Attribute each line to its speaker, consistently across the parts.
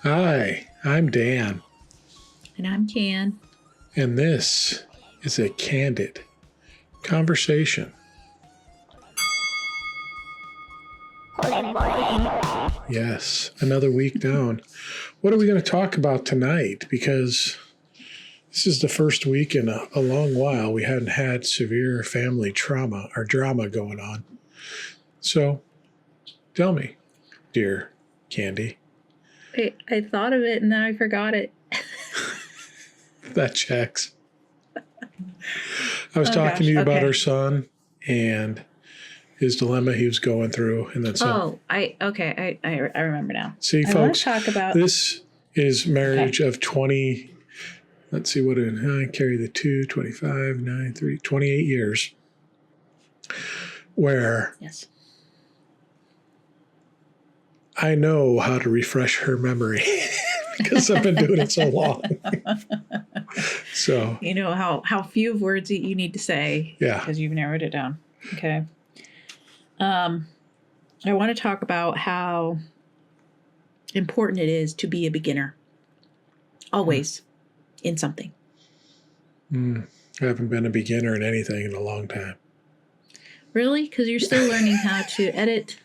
Speaker 1: Hi, I'm Dan,
Speaker 2: And I'm Can.
Speaker 1: and this is a Candid Conversation. Yes, another week down. What are we going to talk about tonight? Because this is the first week in a long while we hadn't had severe family trauma or drama going on. So, tell me, dear Candy.
Speaker 2: I thought of it and then I forgot it.
Speaker 1: That checks. I was talking to you about our son and his dilemma he was going through, and then some.
Speaker 2: I remember now.
Speaker 1: See,
Speaker 2: I
Speaker 1: folks,
Speaker 2: talk about
Speaker 1: this is marriage of 20. Let's see what I carry the 2, 25, 9, 3, 28 years. Where
Speaker 2: yes,
Speaker 1: I know how to refresh her memory because I've been doing it so long. So
Speaker 2: you know how few words you need to say.
Speaker 1: Yeah,
Speaker 2: because you've narrowed it down. Okay. I want to talk about how important it is to be a beginner. Always in something.
Speaker 1: I haven't been a beginner in anything in a long time.
Speaker 2: Really? Because you're still learning how to edit.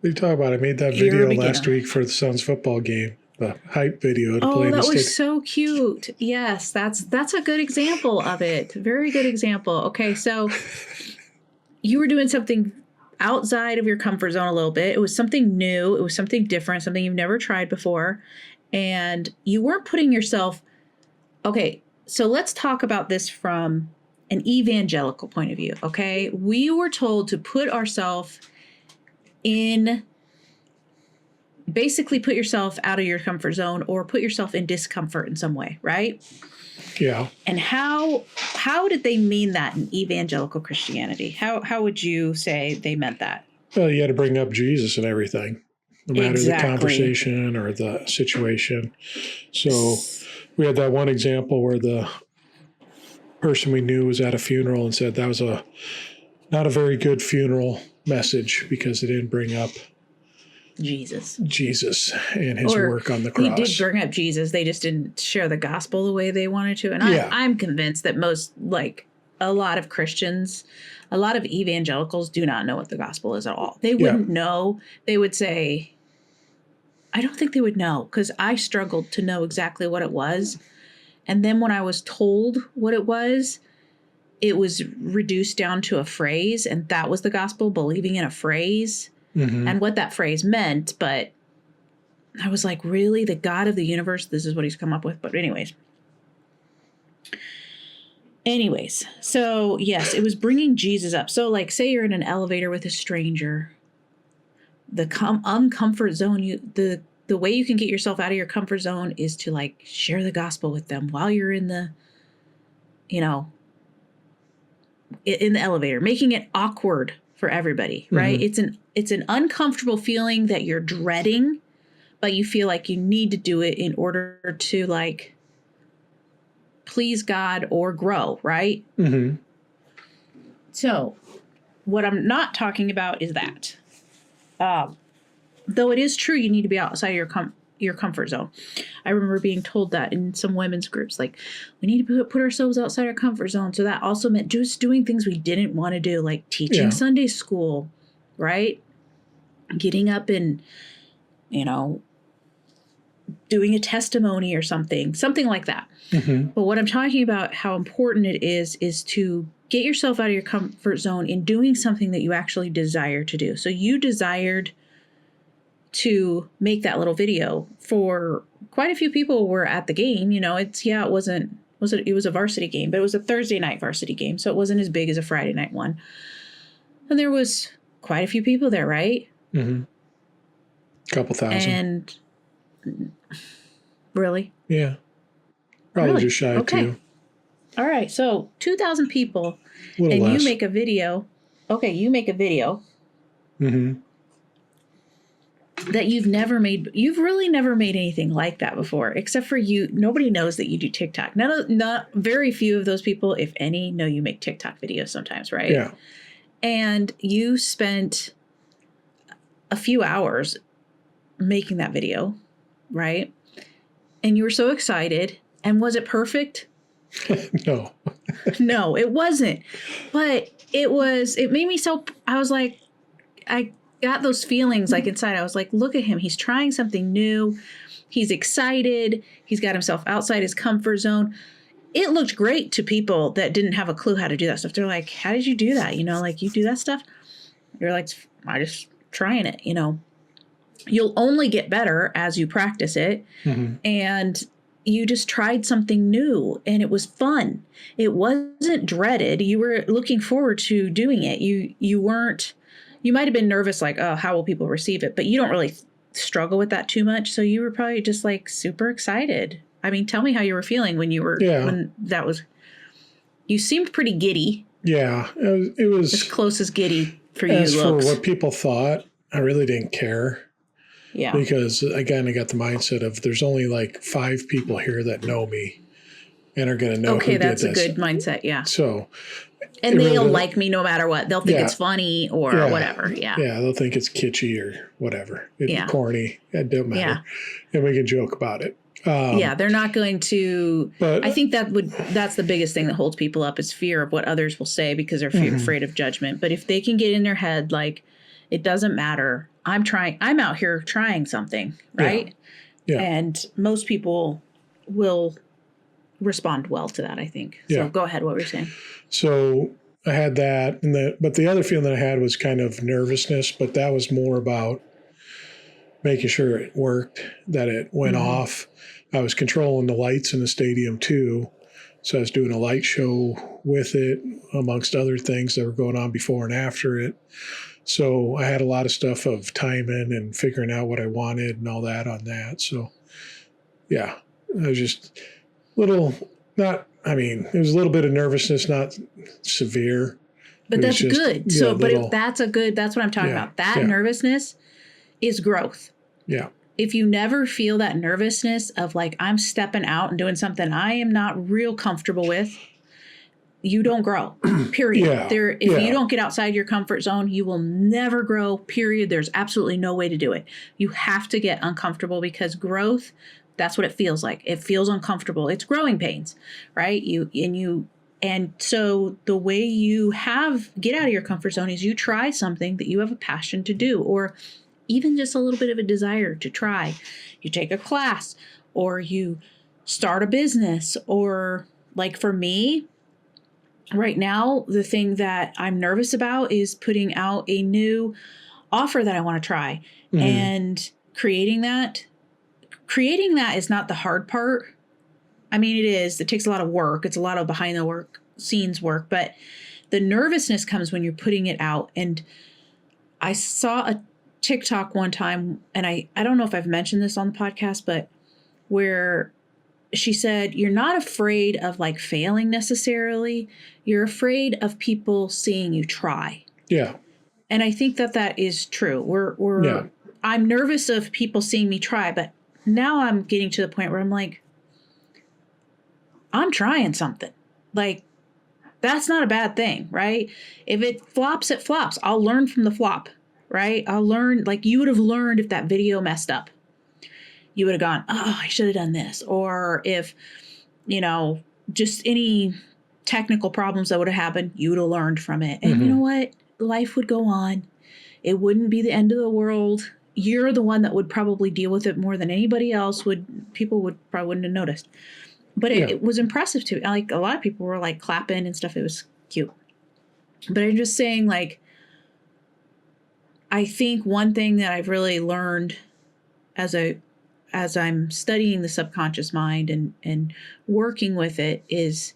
Speaker 1: What are you talking about? I made that video last week for the Suns football game, the hype video to play in the
Speaker 2: that
Speaker 1: stadium.
Speaker 2: was so cute. Yes, that's a good example of it. Very good example. Okay, so you were doing something outside of your comfort zone a little bit. It was something new. It was something different, something you've never tried before. And you weren't putting yourself... Okay, so let's talk about this from an evangelical point of view, okay? We were told to put ourselves in... Basically put yourself out of your comfort zone or put yourself in discomfort in some way, right?
Speaker 1: Yeah.
Speaker 2: And how did they mean that in evangelical Christianity? How would you say they meant that?
Speaker 1: Well, you had to bring up Jesus and everything, no matter the conversation or the situation. So we had that one example where the person we knew was at a funeral and said that was not a very good funeral message because it didn't bring up Jesus and his work on the cross.
Speaker 2: He did bring up Jesus. They just didn't share the gospel the way they wanted to. And I'm convinced that a lot of Christians, a lot of evangelicals do not know what the gospel is at all. They wouldn't know. They would say, I don't think they would know, because I struggled to know exactly what it was. And then when I was told what it was reduced down to a phrase, and that was the gospel, believing in a phrase. Mm-hmm. And what that phrase meant, but I was like, really? The God of the universe? This is what he's come up with? But anyways, so yes, it was bringing Jesus up. So like, say you're in an elevator with a stranger, the uncomfort zone, the way you can get yourself out of your comfort zone is to like share the gospel with them while you're in the, in the elevator, making it awkward for everybody, right? Mm-hmm. It's an uncomfortable feeling that you're dreading, but you feel like you need to do it in order to like please God or grow, right? Mm-hmm. So what I'm not talking about is that. Though it is true, you need to be outside your comfort zone. I remember being told that in some women's groups, like we need to put ourselves outside our comfort zone. So that also meant just doing things we didn't want to do, like teaching Sunday school, right? Getting up and, doing a testimony or something like that. Mm-hmm. But what I'm talking about, how important it is to get yourself out of your comfort zone in doing something that you actually desire to do. So you desired to make that little video. For quite a few people were at the game. It was a varsity game, but it was a Thursday night varsity game. So it wasn't as big as a Friday night one. And there was quite a few people there, right? Mm-hmm.
Speaker 1: Couple thousand.
Speaker 2: And really?
Speaker 1: Yeah. Probably just shy of 2.
Speaker 2: All right. So 2,000 people. And
Speaker 1: less.
Speaker 2: You make a video. Okay. You make a video. Mm-hmm. That you've really never made anything like that before, except for you. Nobody knows that you do TikTok. Not very few of those people, if any, know you make TikTok videos sometimes, right?
Speaker 1: Yeah.
Speaker 2: And you spent a few hours making that video, right? And you were so excited. And was it perfect?
Speaker 1: No.
Speaker 2: No, it wasn't. But it made me so, I was like, I got those feelings like inside. I was like, look at him. He's trying something new. He's excited. He's got himself outside his comfort zone. It looked great to people that didn't have a clue how to do that stuff. They're like, how did you do that? You know, like you do that stuff. You're like, I just trying it, you know. You'll only get better as you practice it.
Speaker 1: Mm-hmm.
Speaker 2: And you just tried something new and it was fun. It wasn't dreaded. You were looking forward to doing it. You weren't, you might have been nervous, like, oh, how will people receive it? But you don't really struggle with that too much. So you were probably just like super excited. I mean, tell me how you were feeling when you were, when that was, you seemed pretty giddy.
Speaker 1: Yeah. It was
Speaker 2: as close as giddy for you.
Speaker 1: As for what people thought, I really didn't care.
Speaker 2: Yeah.
Speaker 1: Because again, I got the mindset of there's only like 5 people here that know me and are going to know who did this.
Speaker 2: Okay, that's a good mindset. Yeah.
Speaker 1: So.
Speaker 2: And they'll like me no matter what. They'll think it's funny or whatever. Yeah.
Speaker 1: Yeah, they'll think it's kitschy or whatever. It's corny. It don't matter. Yeah. And we can joke about it.
Speaker 2: They're not going to. But I think that's the biggest thing that holds people up is fear of what others will say because they're afraid of judgment. But if they can get in their head, like, it doesn't matter. I'm out here trying something, right? Yeah. And most people will respond well to that, I think. So go ahead. What were you saying?
Speaker 1: So I had that, but the other feeling that I had was kind of nervousness, but that was more about making sure it worked, that it went off. I was controlling the lights in the stadium too. So I was doing a light show with it, amongst other things that were going on before and after it. So I had a lot of stuff of timing and figuring out what I wanted and all that on that. So, yeah, I was just it was a little bit of nervousness, not severe.
Speaker 2: But that's just good. But that's what I'm talking about. That nervousness is growth.
Speaker 1: Yeah.
Speaker 2: If you never feel that nervousness of like, I'm stepping out and doing something I am not real comfortable with, you don't grow, period. If you don't get outside your comfort zone, you will never grow, period. There's absolutely no way to do it. You have to get uncomfortable because growth, that's what it feels like. It feels uncomfortable. It's growing pains, right? And so the way you get out of your comfort zone is you try something that you have a passion to do, or even just a little bit of a desire to try. You take a class or you start a business, or like for me, right now, the thing that I'm nervous about is putting out a new offer that I want to try. And creating that is not the hard part. I mean, it is. It takes a lot of work. It's a lot of behind the scenes work. But the nervousness comes when you're putting it out. And I saw a TikTok one time, and I don't know if I've mentioned this on the podcast, but where she said, you're not afraid of like failing necessarily. You're afraid of people seeing you try. Yeah. And I think that is true. I'm nervous of people seeing me try, but now I'm getting to the point where I'm like, I'm trying something. Like, that's not a bad thing, right? If it flops, it flops. I'll learn from the flop, right? I'll learn, like you would have learned if that video messed up. You would have gone, oh, I should have done this. Or if, just any technical problems that would have happened, you would have learned from it. And you know what? Life would go on. It wouldn't be the end of the world. You're the one that would probably deal with it more than anybody else would. People probably wouldn't have noticed. But it was impressive to me. Like, a lot of people were like clapping and stuff. It was cute. But I'm just saying, like, I think one thing that I've really learned as I'm studying the subconscious mind and working with it is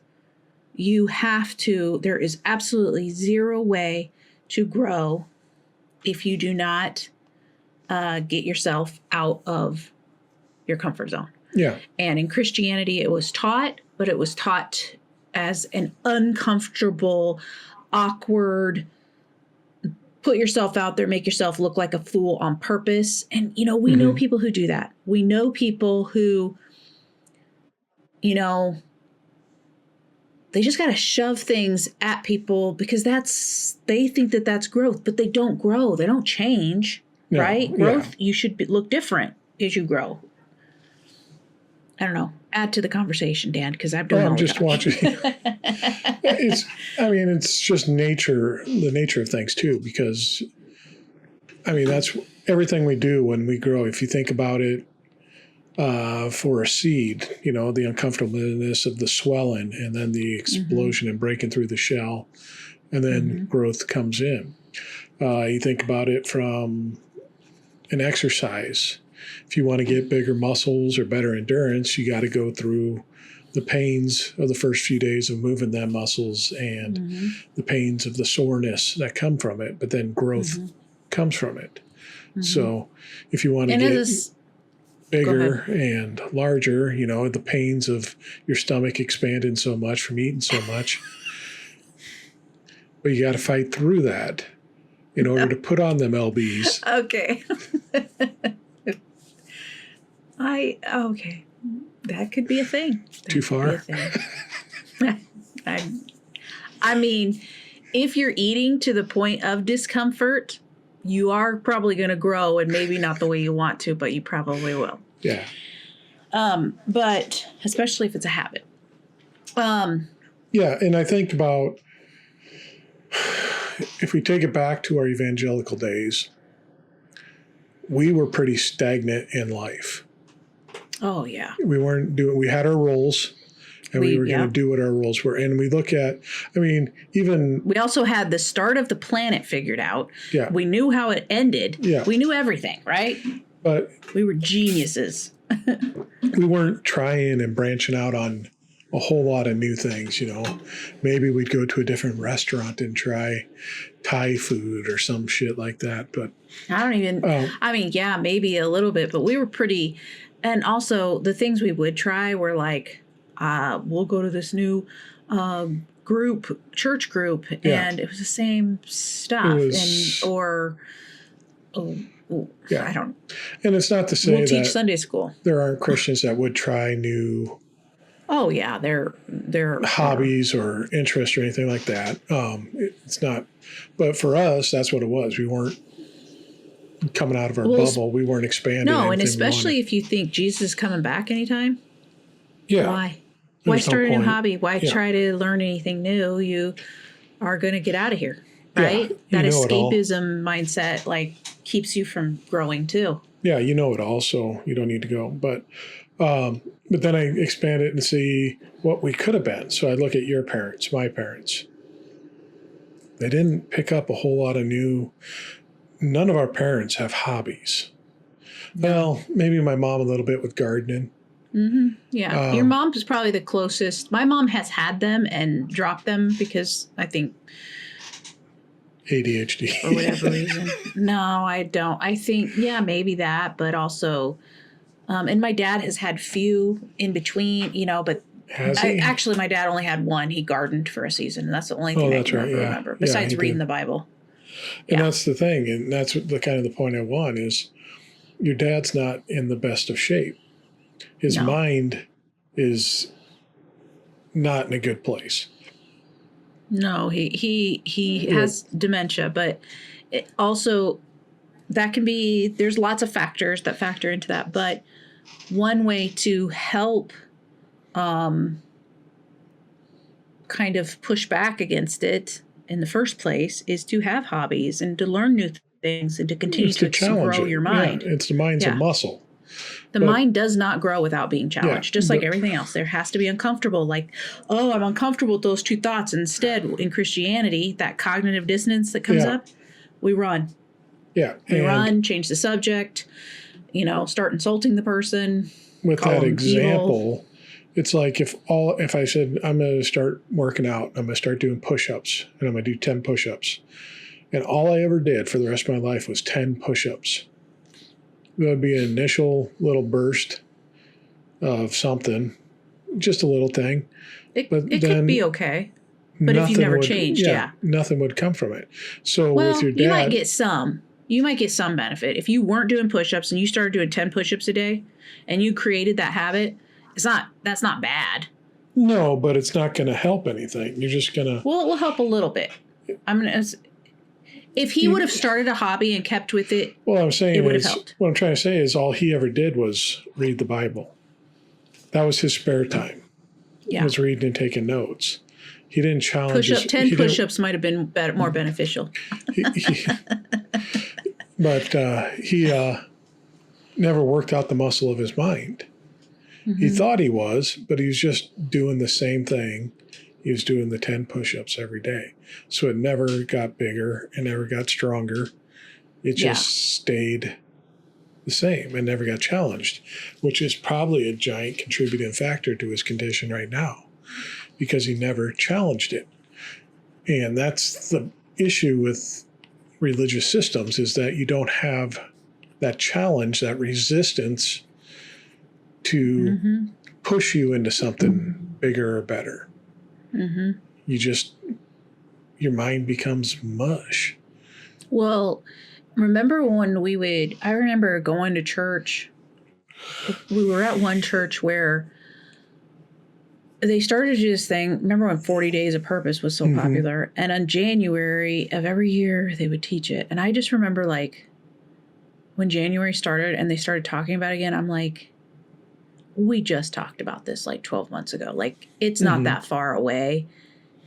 Speaker 2: there is absolutely zero way to grow if you do not get yourself out of your comfort zone. Yeah. And in Christianity, it was taught, but it was taught as an uncomfortable, awkward, put yourself out there, make yourself look like a fool on purpose. And, we know people who do that. We know people who, they just got to shove things at people because they think that that's growth, but they don't grow. They don't change. right? Growth, you should look different as you grow. I don't know. Add to the conversation, Dan, because I'm doing all
Speaker 1: I'm just watching. It's just nature, the nature of things too, because, that's everything we do when we grow. If you think about it, for a seed, the uncomfortableness of the swelling and then the explosion and breaking through the shell, and then growth comes in. You think about it from an exercise. If you want to get bigger muscles or better endurance, you got to go through the pains of the first few days of moving them muscles and the pains of the soreness that come from it, but then growth comes from it. So if you want to get bigger and larger, the pains of your stomach expanding so much from eating so much, but you got to fight through that in order to put on them LBs.
Speaker 2: Okay. Okay. That could be a thing.
Speaker 1: Too far?
Speaker 2: If you're eating to the point of discomfort, you are probably going to grow, and maybe not the way you want to, but you probably will.
Speaker 1: Yeah.
Speaker 2: But especially if it's a habit.
Speaker 1: Yeah, and I think about, if we take it back to our evangelical days, we were pretty stagnant in life.
Speaker 2: Oh, yeah.
Speaker 1: We had our roles, and we were going to do what our roles were. And we look at, we
Speaker 2: also had the start of the planet figured out.
Speaker 1: Yeah.
Speaker 2: We knew how it ended.
Speaker 1: Yeah.
Speaker 2: We knew everything, right?
Speaker 1: But
Speaker 2: we were geniuses.
Speaker 1: We weren't trying and branching out on a whole lot of new things, Maybe we'd go to a different restaurant and try Thai food or some shit like that. But
Speaker 2: I don't even, maybe a little bit, but we were pretty, and also the things we would try were like, we'll go to this new church group, and it was the same stuff. I don't.
Speaker 1: And it's not to say
Speaker 2: we'll teach Sunday school.
Speaker 1: There aren't Christians that would try new.
Speaker 2: Oh yeah, they're
Speaker 1: hobbies or interests or anything like that. It's not, but for us, that's what it was. We weren't coming out of our bubble. We weren't expanding.
Speaker 2: No, and especially if you think Jesus is coming back anytime.
Speaker 1: Yeah.
Speaker 2: Why? Why start a new hobby? Why try to learn anything new? You are going to get out of here, right?
Speaker 1: Yeah,
Speaker 2: that escapism mindset keeps you from growing too.
Speaker 1: Yeah, you know it all, so you don't need to go. But then I expand it and see what we could have been. So I look at your parents, my parents. They didn't pick up a whole lot of new. None of our parents have hobbies. No. Well, maybe my mom a little bit with gardening.
Speaker 2: Mm-hmm. Yeah. Your mom is probably the closest. My mom has had them and dropped them because I think
Speaker 1: ADHD.
Speaker 2: For whatever reason. No, I don't. I think, maybe that, but also, and my dad has had few in between, but actually my dad only had one. He gardened for a season, and that's the only thing I can remember, besides reading the Bible.
Speaker 1: And that's the thing, and that's the kind of the point I want is your dad's not in the best of shape. His mind is not in a good place.
Speaker 2: No, he has dementia, but it also that can be, there's lots of factors that factor into that. But one way to help kind of push back against it in the first place is to have hobbies and to learn new things and to continue to grow your mind.
Speaker 1: Yeah, it's the mind's a muscle.
Speaker 2: The mind does not grow without being challenged, just like everything else. There has to be uncomfortable, like, oh, I'm uncomfortable with those two thoughts. Instead, in Christianity, that cognitive dissonance that comes up, we run.
Speaker 1: Yeah.
Speaker 2: We run, change the subject, start insulting the person.
Speaker 1: With that example, it's like if I said, I'm going to start working out, I'm going to start doing push-ups, and I'm going to do 10 push-ups. And all I ever did for the rest of my life was 10 push-ups. There would be an initial little burst of something, just a little thing.
Speaker 2: It could be okay. But if you never changed,
Speaker 1: nothing would come from it. So with your dad,
Speaker 2: you might get some. You might get some benefit. If you weren't doing push-ups and you started doing 10 push-ups a day and you created that habit, that's not bad.
Speaker 1: No, but it's not going to help anything. You're just going to.
Speaker 2: Well, it will help a little bit. If he would have started a hobby and kept with it,
Speaker 1: well, I'm saying
Speaker 2: it would have helped.
Speaker 1: What I'm trying to say is all he ever did was read the Bible. That was his spare time.
Speaker 2: Yeah.
Speaker 1: Was reading and taking notes. He didn't challenge.
Speaker 2: 10 push-ups might have been more beneficial.
Speaker 1: But he never worked out the muscle of his mind. Mm-hmm. He thought he was, but he was just doing the same thing. He was doing the 10 push-ups every day. So it never got bigger and never got stronger. It just stayed the same and never got challenged, which is probably a giant contributing factor to his condition right now because he never challenged it. And that's the issue with religious systems, is that you don't have that challenge, that resistance to push you into something bigger or better. Mm-hmm. Your mind becomes mush.
Speaker 2: Well, remember when I remember going to church. We were at one church where they started this thing. Remember when 40 Days of Purpose was so popular? And on January of every year, they would teach it. And I just remember, like, when January started and they started talking about it again, I'm like, we just talked about this like 12 months ago. Like, it's not that far away.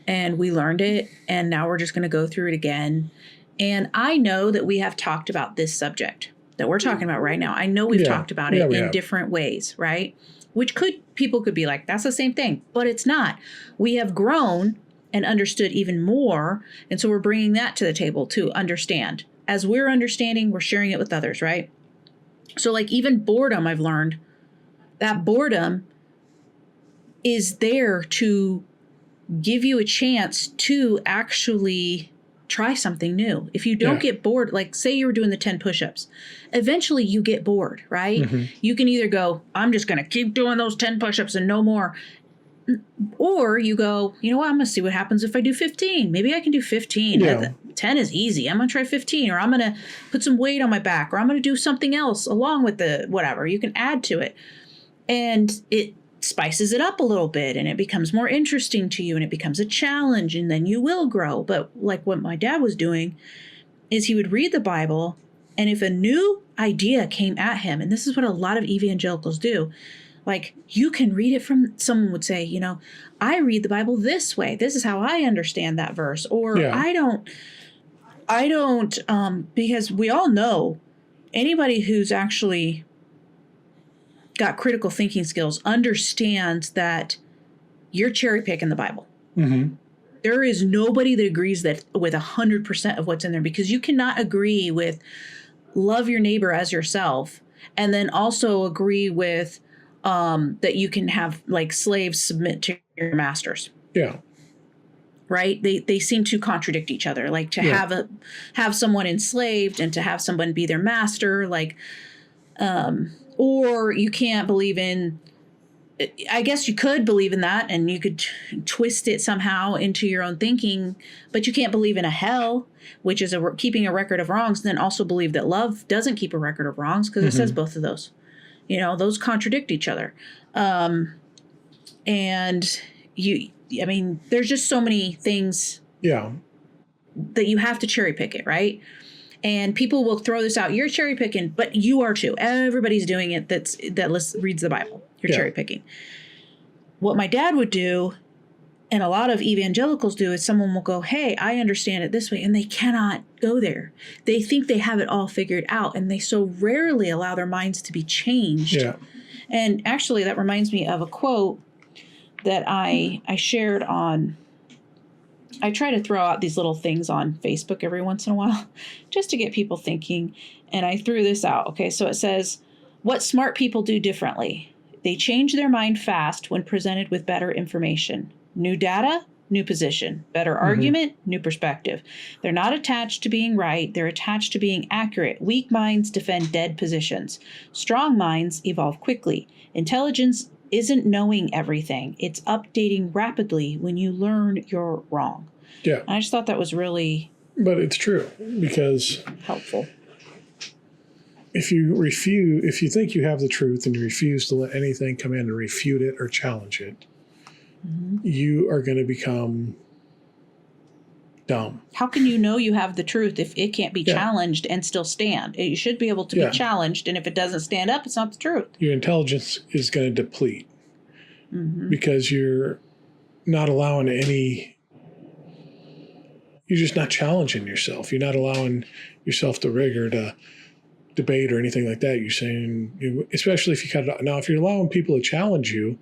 Speaker 2: And we learned it. And now we're just going to go through it again. And I know that we have talked about this subject that we're talking about right now. I know we've talked about it in different ways, right? Which people could be like, that's the same thing, but it's not. We have grown and understood even more. And so we're bringing that to the table to understand. As we're understanding, we're sharing it with others, right? So like even boredom, I've learned that boredom is there to give you a chance to actually try something new. If you don't get bored, like say you were doing the 10 push-ups, eventually you get bored, right? You can either go, I'm just going to keep doing those 10 push-ups and no more. Or you go, you know what, I'm going to see what happens if I do 15. Maybe I can do 15. Yeah. 10 is easy. I'm going to try 15, or I'm going to put some weight on my back, or I'm going to do something else along with the whatever. You can add to it. And it spices it up a little bit and it becomes more interesting to you and it becomes a challenge and then you will grow. But like what my dad was doing is he would read the Bible, and if a new idea came at him, and this is what a lot of evangelicals do, like you can read it from, someone would say, you know, I read the Bible this way. This is how I understand that verse. Or I don't, because we all know anybody who's actually got critical thinking skills understands that you're cherry picking the Bible. There is nobody that agrees that with 100% of what's in there, because you cannot agree with love your neighbor as yourself and then also agree with that you can have like slaves submit to your masters. Yeah. Right? They seem to contradict each other. Like to have someone enslaved and to have someone be their master, like or you can't believe in, I guess you could believe in that and you could twist it somehow into your own thinking, but you can't believe in a hell, which is keeping a record of wrongs, and then also believe that love doesn't keep a record of wrongs, because it says both of those. You know, those contradict each other. And I mean, there's just so many things that you have to cherry pick it, right? And people will throw this out. You're cherry picking, but you are too. Everybody's doing it that reads the Bible. You're cherry picking. What my dad would do, and a lot of evangelicals do, is someone will go, hey, I understand it this way. And they cannot go there. They think they have it all figured out. And they so rarely allow their minds to be changed. Yeah. And actually, that reminds me of a quote that I shared on. I try to throw out these little things on Facebook every once in a while just to get people thinking. And I threw this out. Okay, so it says, what smart people do differently. They change their mind fast when presented with better information. New data, new position. Better argument, new perspective. They're not attached to being right. They're attached to being accurate. Weak minds defend dead positions. Strong minds evolve quickly. Intelligence isn't knowing everything. It's updating rapidly when you learn you're wrong. Yeah. And I just thought that was really...
Speaker 1: But it's true, because...
Speaker 2: helpful.
Speaker 1: If you think you have the truth and you refuse to let anything come in and refute it or challenge it, you are going to become dumb.
Speaker 2: How can you know you have the truth if it can't be challenged and still stand? It should be able to be challenged, and if it doesn't stand up, it's not the truth.
Speaker 1: Your intelligence is going to deplete because you're not allowing you're just not challenging yourself. You're not allowing yourself the rigor to debate or anything like that. You're saying, especially if if you're allowing people to challenge you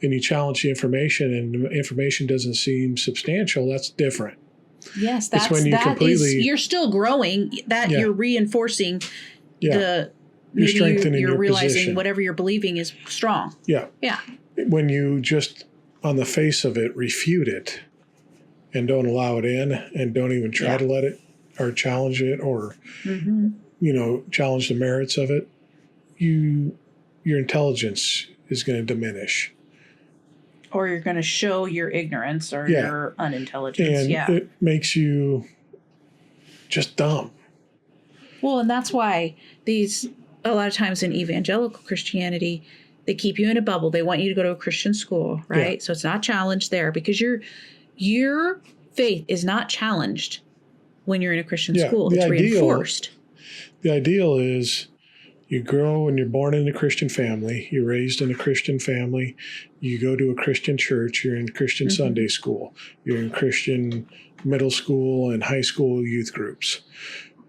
Speaker 1: and you challenge the information and the information doesn't seem substantial, that's different.
Speaker 2: Yes, you're still growing. You're reinforcing you're strengthening you're realizing position. Whatever you're believing is strong.
Speaker 1: Yeah.
Speaker 2: Yeah.
Speaker 1: When you just on the face of it refute it and don't allow it in and don't even try to let it or challenge it or challenge the merits of it, your intelligence is going to diminish.
Speaker 2: Or you're going to show your ignorance or your unintelligence.
Speaker 1: And it makes you just dumb.
Speaker 2: Well, and that's why a lot of times in evangelical Christianity, they keep you in a bubble. They want you to go to a Christian school, right? Yeah. So it's not challenged there because your faith is not challenged when you're in a Christian school. It's reinforced.
Speaker 1: The ideal is you grow and you're born in a Christian family. You're raised in a Christian family. You go to a Christian church. You're in Christian Sunday school. You're in Christian middle school and high school youth groups.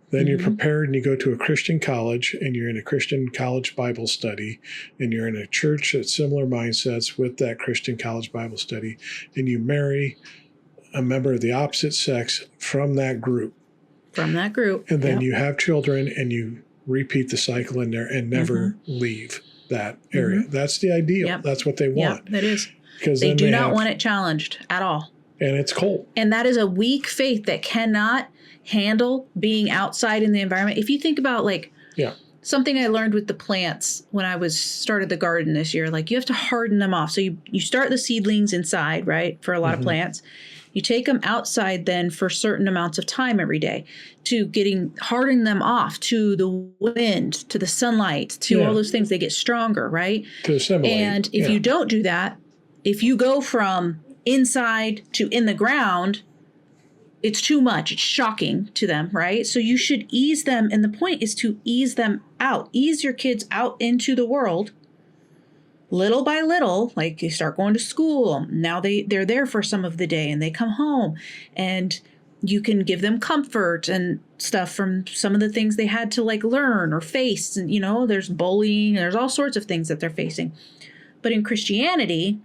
Speaker 1: Then you're prepared and you go to a Christian college and you're in a Christian college Bible study and you're in a church that's similar mindsets with that Christian college Bible study and you marry a member of the opposite sex from that group.
Speaker 2: From that group.
Speaker 1: And then you have children and you repeat the cycle in there and never leave that area. That's the ideal. Yep. That's what they want.
Speaker 2: That is. Because they do not want it challenged at all.
Speaker 1: And it's cold.
Speaker 2: And that is a weak faith that cannot handle being outside in the environment. If you think about something I learned with the plants when I started the garden this year, you have to harden them off. So you start the seedlings inside, right? For a lot of plants. You take them outside then for certain amounts of time every day to hardening them off to the wind, to the sunlight, to all those things. They get stronger, right?
Speaker 1: To assimilate.
Speaker 2: And if you don't do that, if you go from inside to in the ground, it's too much. It's shocking to them, right? So you should ease them. And the point is to ease them out. Ease your kids out into the world little by little. You start going to school. Now they're there for some of the day and they come home and you can give them comfort and stuff from some of the things they had to learn or face. And, there's bullying, there's all sorts of things that they're facing. But in Christianity,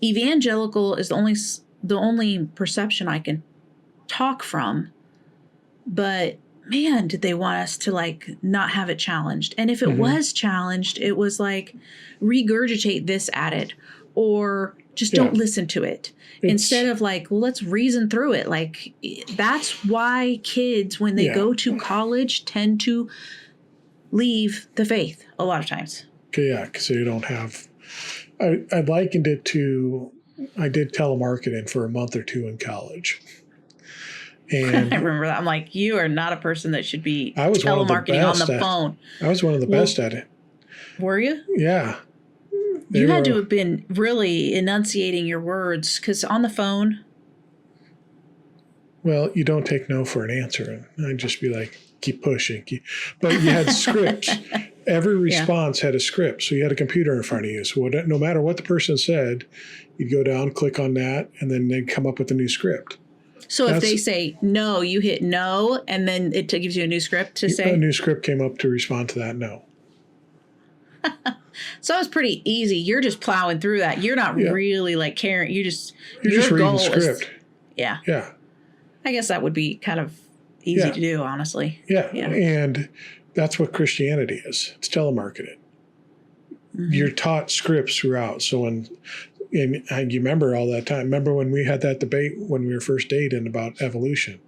Speaker 2: evangelical is the only perception I can talk from, but man, did they want us to not have it challenged. And if it was challenged, it was regurgitate this at it or just don't listen to it. Instead of let's reason through it. That's why kids, when they go to college, tend to leave the faith a lot of times.
Speaker 1: Yeah, because they don't have, I likened it to, I did telemarketing for a month or two in college. And
Speaker 2: I remember that. I'm you are not a person that should be telemarketing on the phone.
Speaker 1: I was one of the best at it.
Speaker 2: Were you?
Speaker 1: Yeah.
Speaker 2: You had to have been really enunciating your words because on the phone.
Speaker 1: Well, you don't take no for an answer. And I'd just be keep pushing. But you had scripts. Every response had a script. So you had a computer in front of you. So no matter what the person said, you'd go down, click on that, and then they'd come up with a new script.
Speaker 2: So if they say no, you hit no, and then it gives you a new script to say?
Speaker 1: A new script came up to respond to that no.
Speaker 2: So it's pretty easy. You're just plowing through that. You're not really caring. You're just
Speaker 1: reading the script.
Speaker 2: Yeah.
Speaker 1: Yeah.
Speaker 2: I guess that would be kind of easy to do, honestly.
Speaker 1: Yeah. And that's what Christianity is. It's telemarketing. You're taught scripts throughout. So and you remember all that time. Remember when we had that debate when we were first dating about evolution?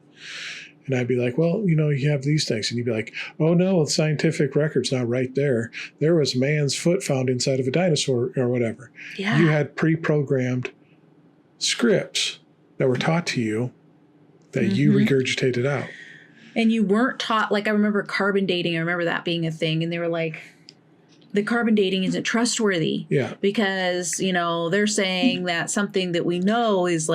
Speaker 1: And I'd be well, you have these things. And you'd be oh, no, the scientific record's not right there. There was man's foot found inside of a dinosaur or whatever. Yeah. You had pre-programmed scripts that were taught to you that you regurgitated out.
Speaker 2: And you weren't taught, I remember carbon dating. I remember that being a thing. And they were the carbon dating isn't trustworthy.
Speaker 1: Yeah.
Speaker 2: Because, they're saying that something that we know is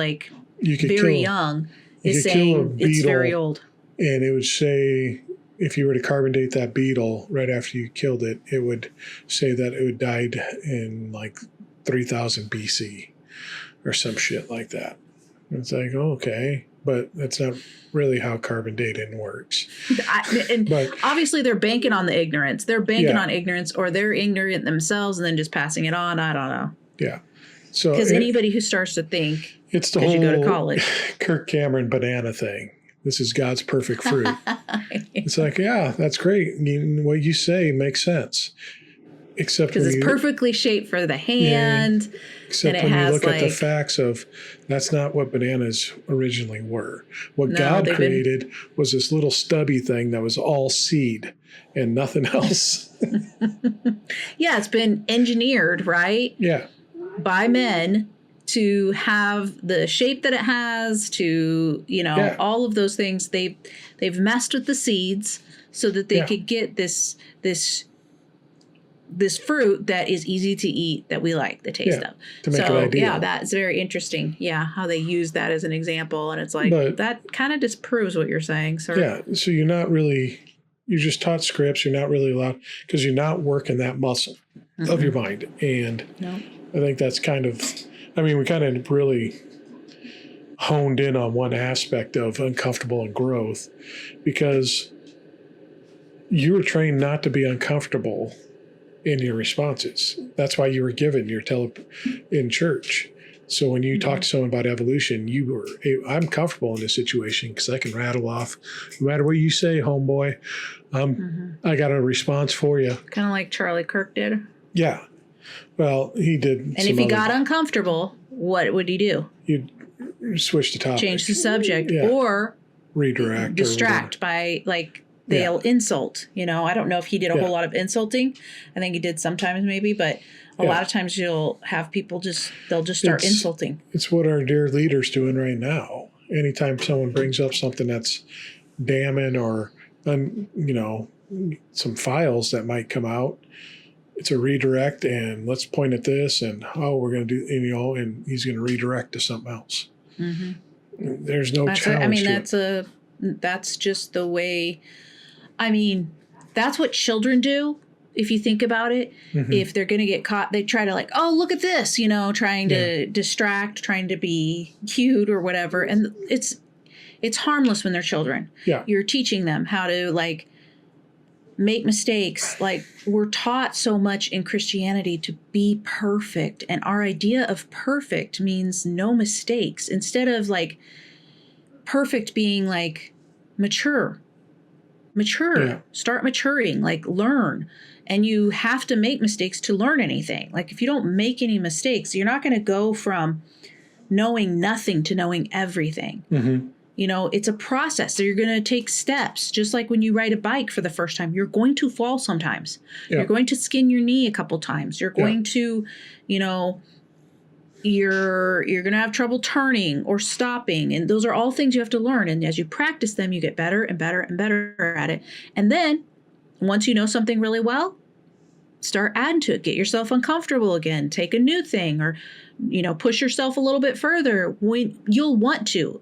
Speaker 2: very young is saying it's very old.
Speaker 1: And it would say, if you were to carbon date that beetle right after you killed it, it would say that it would died in like 3000 BC or some shit like that. And it's like, okay, but that's not really how carbon dating works.
Speaker 2: But obviously they're banking on the ignorance. They're banking on ignorance, or they're ignorant themselves and then just passing it on. I don't know.
Speaker 1: Yeah. So
Speaker 2: because anybody who starts to think,
Speaker 1: it's the whole
Speaker 2: you go to college.
Speaker 1: Kirk Cameron banana thing. This is God's perfect fruit. It's like, yeah, that's great. What you say makes sense. Except
Speaker 2: because it's perfectly shaped for the hand.
Speaker 1: Yeah, except when you look at the facts of that's not what bananas originally were. What God created was this little stubby thing that was all seed and nothing else.
Speaker 2: Yeah, it's been engineered, right?
Speaker 1: Yeah.
Speaker 2: By men to have the shape that it has, to, all of those things. They've messed with the seeds so that they could get this fruit that is easy to eat, that we like the taste of.
Speaker 1: To make it ideal.
Speaker 2: Yeah, that's very interesting. Yeah, how they use that as an example. And it's like, that kind of disproves what you're saying, sir.
Speaker 1: Yeah, so you're just taught scripts. You're not really allowed, because you're not working that muscle of your mind. And I think that's we kind of really honed in on one aspect of uncomfortable and growth, because you were trained not to be uncomfortable in your responses. That's why you were given your in church. So when you talk to someone about evolution, I'm comfortable in this situation because I can rattle off, no matter what you say, homeboy, I got a response for you.
Speaker 2: Kind of like Charlie Kirk did.
Speaker 1: Yeah. Well, he did.
Speaker 2: And if he got uncomfortable, what would he do?
Speaker 1: You'd switch the topic.
Speaker 2: Change the subject or
Speaker 1: redirect.
Speaker 2: Distract by they'll insult. I don't know if he did a whole lot of insulting. I think he did sometimes maybe, but a lot of times you'll have people they'll just start insulting.
Speaker 1: It's what our dear leader's doing right now. Anytime someone brings up something that's damning or, some files that might come out, it's a redirect, and let's point at this, and we're going to do, and he's going to redirect to something else. Mm-hmm. There's no challenge.
Speaker 2: That's just the way. That's what children do. If you think about it, if they're going to get caught, they try to look at this, trying to distract, trying to be cute or whatever. And it's harmless when they're children.
Speaker 1: Yeah.
Speaker 2: You're teaching them how to make mistakes. We're taught so much in Christianity to be perfect. And our idea of perfect means no mistakes, instead of perfect being mature. Start maturing, learn. And you have to make mistakes to learn anything. If you don't make any mistakes, you're not going to go from knowing nothing to knowing everything. Mm-hmm. It's a process. So you're going to take steps. Just like when you ride a bike for the first time, you're going to fall sometimes. Yeah. You're going to skin your knee a couple times. You're going to, you're going to have trouble turning or stopping. And those are all things you have to learn. And as you practice them, you get better and better and better at it. And then once you know something really well, start adding to it. Get yourself uncomfortable again. Take a new thing, or, push yourself a little bit further when you'll want to.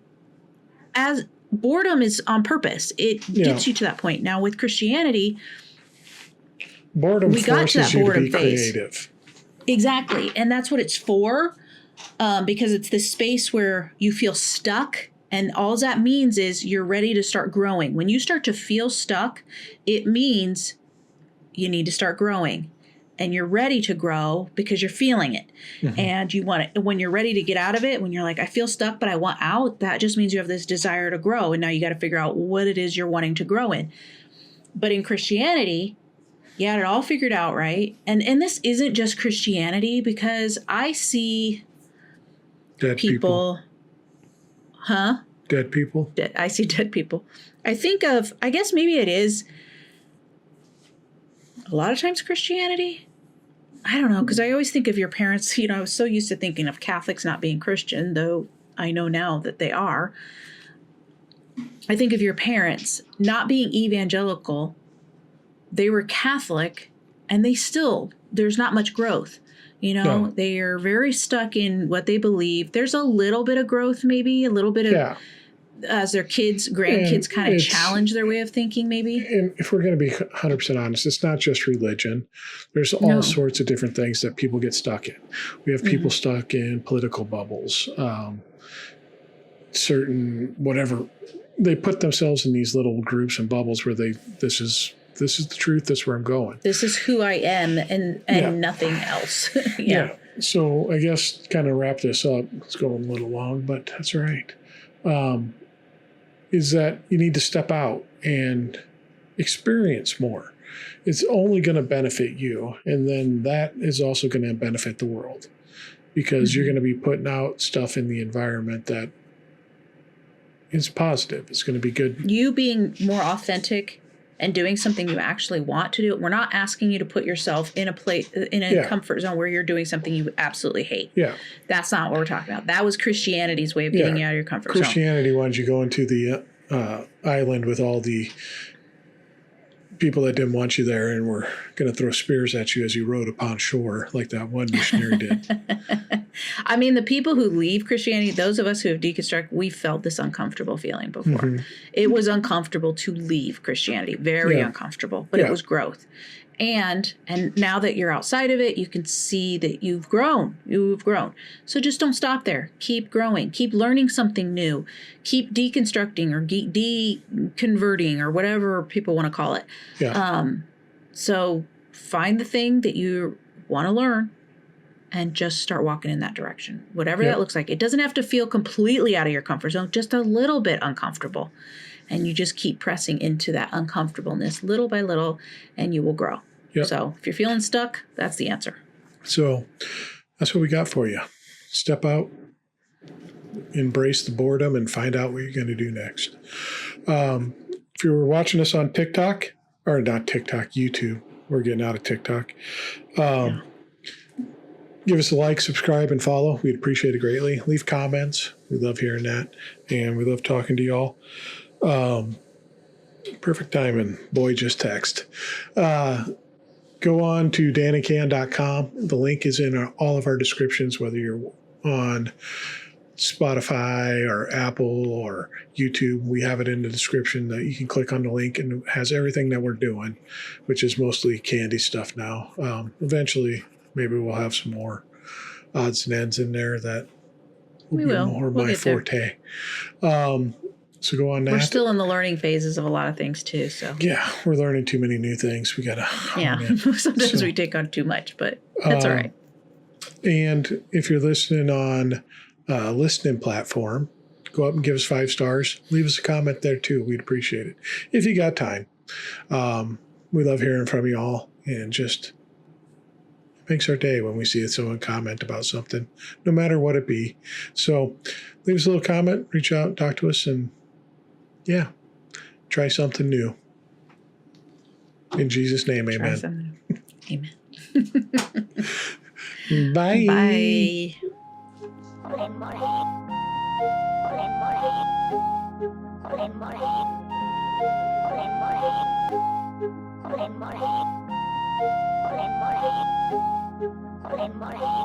Speaker 2: As boredom is on purpose. It gets you to that point. Now with Christianity,
Speaker 1: boredom forces you to be creative.
Speaker 2: Exactly. And that's what it's for. Because it's this space where you feel stuck, and all that means is you're ready to start growing. When you start to feel stuck, it means you need to start growing, and you're ready to grow because you're feeling it. Mm-hmm. And you want it when you're ready to get out of it. When you're I feel stuck, but I want out, that just means you have this desire to grow. And now you got to figure out what it is you're wanting to grow in. But in Christianity, you had it all figured out, right? And this isn't just Christianity, because I see
Speaker 1: dead people.
Speaker 2: Huh?
Speaker 1: Dead people?
Speaker 2: I see dead people. I guess maybe it is a lot of times Christianity. I don't know, because I always think of your parents. I was so used to thinking of Catholics not being Christian, though I know now that they are. I think of your parents not being evangelical. They were Catholic, and there's not much growth.
Speaker 1: No.
Speaker 2: They are very stuck in what they believe. There's a little bit of growth, maybe a little bit of as their grandkids kind of challenge their way of thinking, maybe.
Speaker 1: And if we're going to be 100% honest, it's not just religion. There's all sorts of different things that people get stuck in. We have people stuck in political bubbles, certain whatever. They put themselves in these little groups and bubbles where this is the truth. This is where I'm going. This is who I am, and nothing else. Yeah. So I guess kind of wrap this up. It's going a little long, but that's all right. Is that you need to step out and experience more. It's only going to benefit you. And then that is also going to benefit the world, because you're going to be putting out stuff in the environment that is positive. It's going to be good. You being more authentic and doing something you actually want to do. We're not asking you to put yourself in a comfort zone where you're doing something you absolutely hate. Yeah. That's not what we're talking about. That was Christianity's way of getting you out of your comfort zone. Christianity wanted you to go into the island with all the people that didn't want you there and were going to throw spears at you as you rode upon shore, like that one missionary did. I mean, the people who leave Christianity, those of us who have deconstructed, we felt this uncomfortable feeling before. Mm-hmm. It was uncomfortable to leave Christianity, very uncomfortable, but it was growth. And now that you're outside of it, you can see that you've grown. So just don't stop there. Keep growing. Keep learning something new. Keep deconstructing or deconverting or whatever people want to call it. Yeah. So find the thing that you want to learn and just start walking in that direction. Whatever that looks like. It doesn't have to feel completely out of your comfort zone, just a little bit uncomfortable. And you just keep pressing into that uncomfortableness little by little, and you will grow. Yep. So if you're feeling stuck, that's the answer. So that's what we got for you. Step out, embrace the boredom, and find out what you're going to do next. If you were watching us on TikTok, or not TikTok, YouTube, we're getting out of TikTok. Give us a like, subscribe, and follow. We'd appreciate it greatly. Leave comments. We love hearing that, and we love talking to y'all. Perfect timing. Boy just text. Go on to dannycan.com. The link is in all of our descriptions, whether you're on Spotify or Apple or YouTube. We have it in the description that you can click on the link, and it has everything that we're doing, which is mostly candy stuff now. Eventually, maybe we'll have some more odds and ends in there that will be more my forte. So go on that. We're still in the learning phases of a lot of things too. So yeah, we're learning too many new things. We gotta. Sometimes we take on too much, but that's all right. And if you're listening on a listening platform, go up and give us 5 stars. Leave us a comment there too. We'd appreciate it if you got time. We love hearing from you all, and just it makes our day when we see someone comment about something, no matter what it be. So leave us a little comment, reach out, talk to us, and try something new. In Jesus' name, amen. Amen. Bye. Bye. Bye.